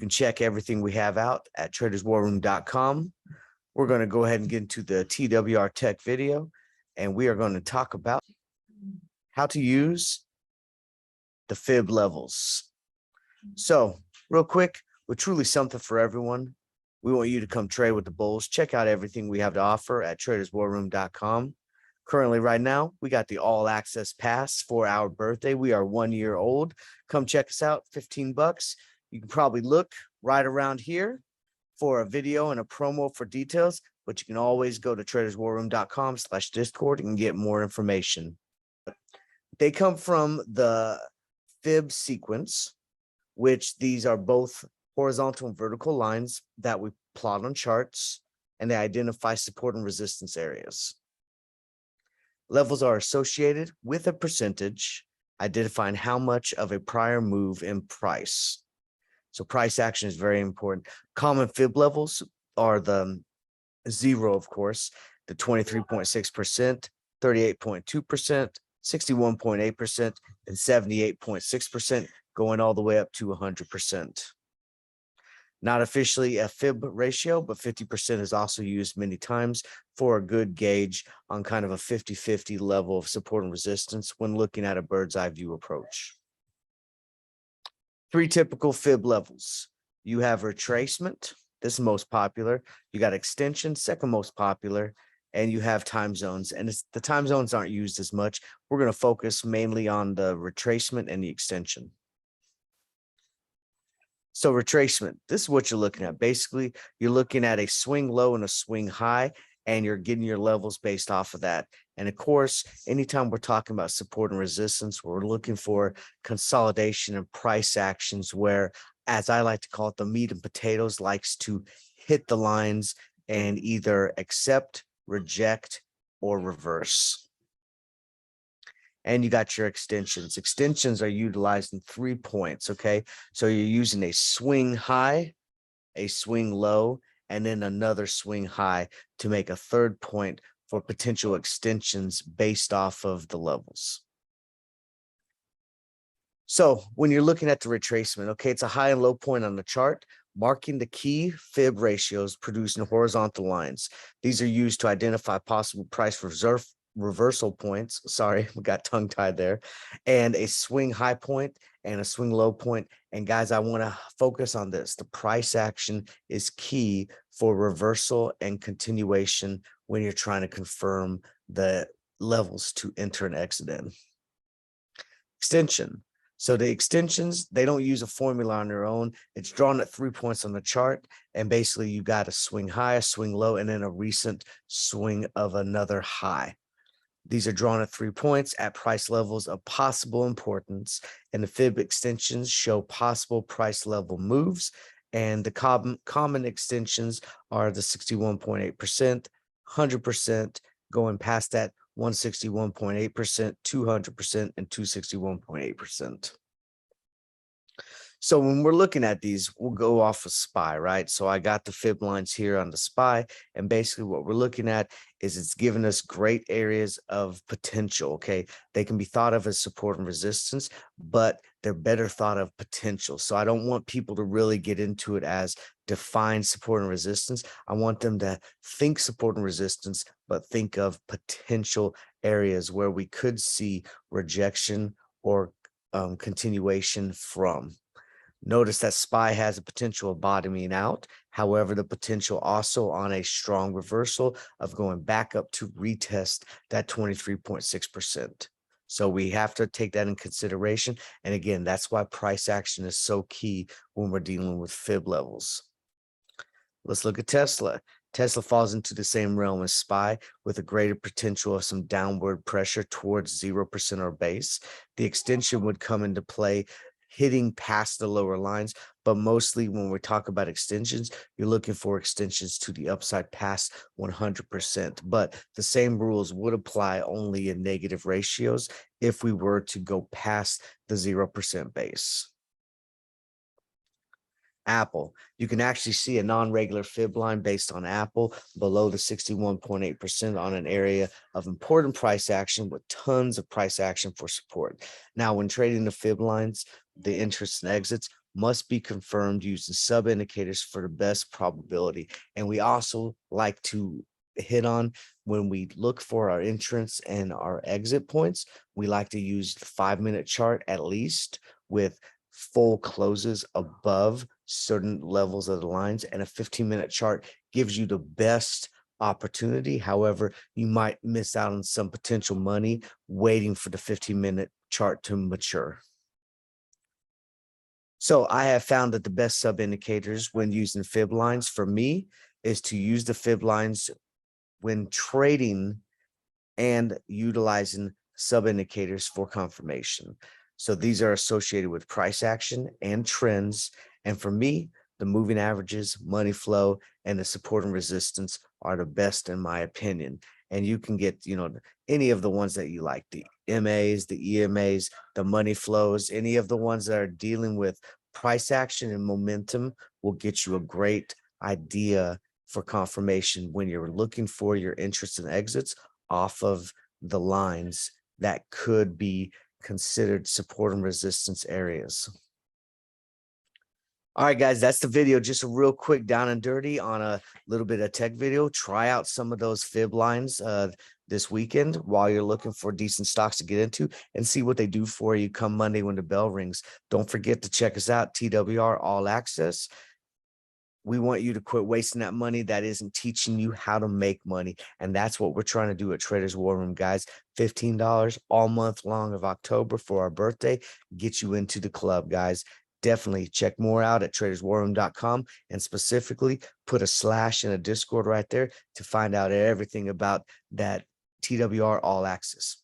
can check everything we have out at traderswarroom.com. We're going to go ahead and get into the TWR tech video, and we are going to talk about how to use the fib levels. So real quick, we're truly something for everyone. We want you to come trade with the bulls. Check out everything we have to offer at traderswarroom.com. Currently, right now, we got the all access pass for our birthday. We are 1 year old. Come check us out, $15. You can probably look right around here for a video and a promo for details, but you can always go to traderswarroom.com/Discord and get more information. They come from the fib sequence, which these are both horizontal and vertical lines that we plot on charts, and they identify support and resistance areas. Levels are associated with a percentage, identifying how much of a prior move in price. So price action is very important. Common fib levels are the 0, of course, the 23.6%, 38.2%, 61.8%, and 78.6%, going all the way up to 100%. Not officially a fib ratio, but 50% is also used many times for a good gauge on kind of a 50-50 level of support and resistance when looking at a bird's eye view approach. 3 typical fib levels. You have retracement. This is most popular. You got extension, second most popular, and you have time zones. And the time zones aren't used as much. We're going to focus mainly on the retracement and the extension. So retracement, this is what you're looking at. Basically, you're looking at a swing low and a swing high, and you're getting your levels based off of that. And of course, anytime we're talking about support and resistance, we're looking for consolidation and price actions where, as I like to call it, the meat and potatoes likes to hit the lines and either accept, reject, or reverse. And you got your extensions. Extensions are utilized in 3 points, okay? So you're using a swing high, a swing low, and then another swing high to make a 3rd point for potential extensions based off of the levels. So when you're looking at the retracement, okay, it's a high and low point on the chart, marking the key fib ratios producing horizontal lines. These are used to identify possible price reversal points. Sorry, we got tongue tied there, and a swing high point and a swing low point. And guys, I want to focus on this. The price action is key for reversal and continuation when you're trying to confirm the levels to enter and exit in. Extension. So the extensions, they don't use a formula on their own. It's drawn at 3 points on the chart. And basically you got a swing high, a swing low, and then a recent swing of another high. These are drawn at 3 points at price levels of possible importance, and the fib extensions show possible price level moves, and the common extensions are the 61.8%, 100%, going past that 161.8%, 200%, and 261.8%. So when we're looking at these, we'll go off of SPY, right? So I got the fib lines here on the SPY, and basically what we're looking at is it's giving us great areas of potential, okay? They can be thought of as support and resistance, but they're better thought of potential. So I don't want people to really get into it as define support and resistance. I want them to think support and resistance, but think of potential areas where we could see rejection or continuation from. Notice that SPY has a potential of bottoming out. However, the potential also on a strong reversal of going back up to retest that 23.6%. So we have to take that in consideration. And again, that's why price action is so key when we're dealing with fib levels. Let's look at Tesla. Tesla falls into the same realm as SPY with a greater potential of some downward pressure towards 0% or base. The extension would come into play hitting past the lower lines, but mostly when we talk about extensions, you're looking for extensions to the upside past 100%. But the same rules would apply only in negative ratios if we were to go past the 0% base. Apple, you can actually see a non-regular fib line based on Apple below the 61.8% on an area of important price action with tons of price action for support. Now, when trading the fib lines, the interests and exits, must be confirmed using sub indicators for the best probability. And we also like to hit on, when we look for our entrance and our exit points, we like to use the 5-minute chart at least, with full closes above certain levels of the lines, and a 15-minute chart gives you the best opportunity. However, you might miss out on some potential money waiting for the 15-minute chart to mature. So I have found that the best sub indicators when using fib lines for me is to use the fib lines when trading and utilizing sub indicators for confirmation. So these are associated with price action and trends. And for me, the moving averages, money flow, and the support and resistance are the best in my opinion. And you can get, any of the ones that you like, the MAs, the EMAs, the money flows, any of the ones that are dealing with price action and momentum will get you a great idea for confirmation when you're looking for your entrance and exits off of the lines that could be considered support and resistance areas. All right, guys, that's the video. Just a real quick down and dirty on a little bit of tech video. Try out some of those fib lines this weekend while you're looking for decent stocks to get into, and see what they do for you come Monday when the bell rings. Don't forget to check us out, TWR All Access. We want you to quit wasting that money that isn't teaching you how to make money. And that's what we're trying to do at Traders War Room, guys. $15 all month long of October for our birthday. Get you into the club, guys. Definitely check more out at traderswarroom.com, and specifically put a slash in a Discord right there to find out everything about that TWR All Access.